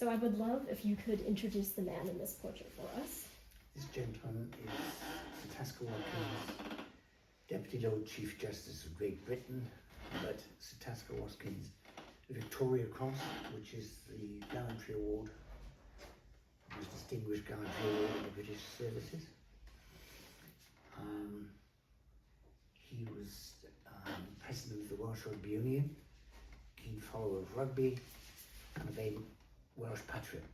So I would love if you could introduce the man in this portrait for us. This gentleman is Sir Tasker Watkins, Deputy Lord Chief Justice of Great Britain, but Sir Tasker Watkins, the Victoria Cross, which is the gallantry award, the most distinguished gallantry award in the British services. He was President of the Welsh Rugby Union, keen follower of rugby, and a very Welsh patriot.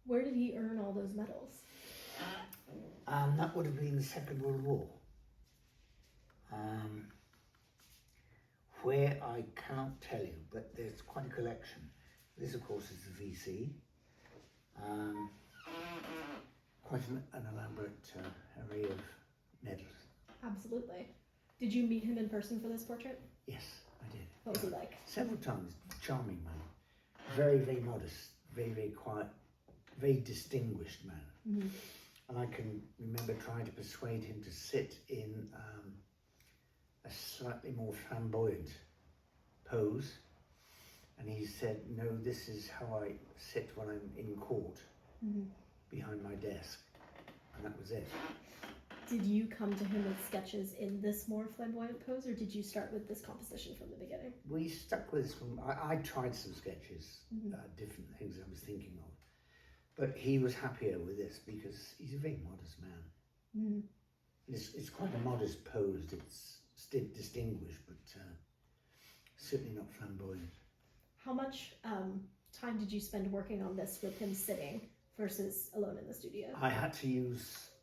Where did he earn all those medals? That would have been the Second World War. Where I can't tell you, but there's quite a collection. This, of course, is the VC. Quite an elaborate array of medals. Absolutely. Did you meet him in person for this portrait? Yes, I did. What was he like? Several times. Charming man. Very, very modest. Very, very quiet. Very distinguished man. Mm-hmm. And I can remember trying to persuade him to sit in a slightly more flamboyant pose. And he said, no, this is how I sit when I'm in court, behind my desk. And that was it. Did you come to him with sketches in this more flamboyant pose, or did you start with this composition from the beginning? We stuck with this one. I tried some sketches, different things I was thinking of. But he was happier with this because he's a very modest man. It's quite a modest pose. It's still distinguished, but certainly not flamboyant. How much time did you spend working on this with him sitting versus alone in the studio?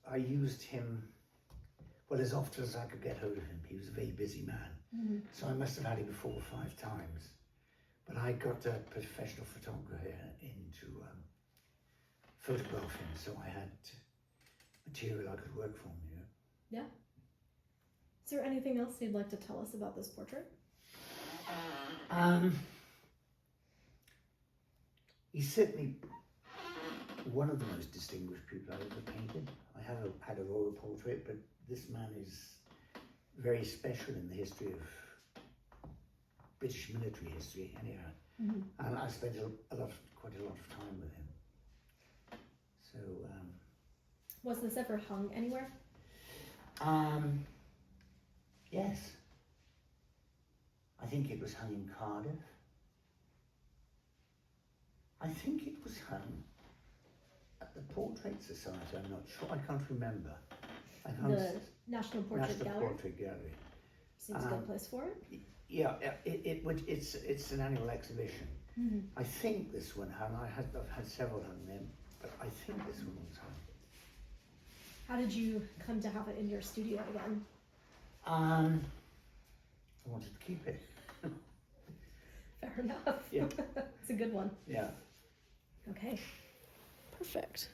I used him, well, as often as I could get hold of him. He was a very busy man. So I must have had him 4 or 5 times. But I got a professional photographer in to photograph him, so I had material I could work from, you know. Yeah. Is there anything else you'd like to tell us about this portrait? He's certainly one of the most distinguished people I've ever painted. I have had a royal portrait, but this man is very special in the history of British military history, anyhow. And I spent quite a lot of time with him. So, was this ever hung anywhere? Yes. I think it was hung in Cardiff. I think it was hung at the Portrait Society, I'm not sure, I can't remember. The National Portrait Gallery? Portrait Gallery. Seems a good place for it. Yeah, it's an annual exhibition. I think this one hung, I've had several hung then, but I think this one was hung. How did you come to have it in your studio again? I wanted to keep it. Fair enough. Yeah. It's a good one. Yeah. Okay. Perfect.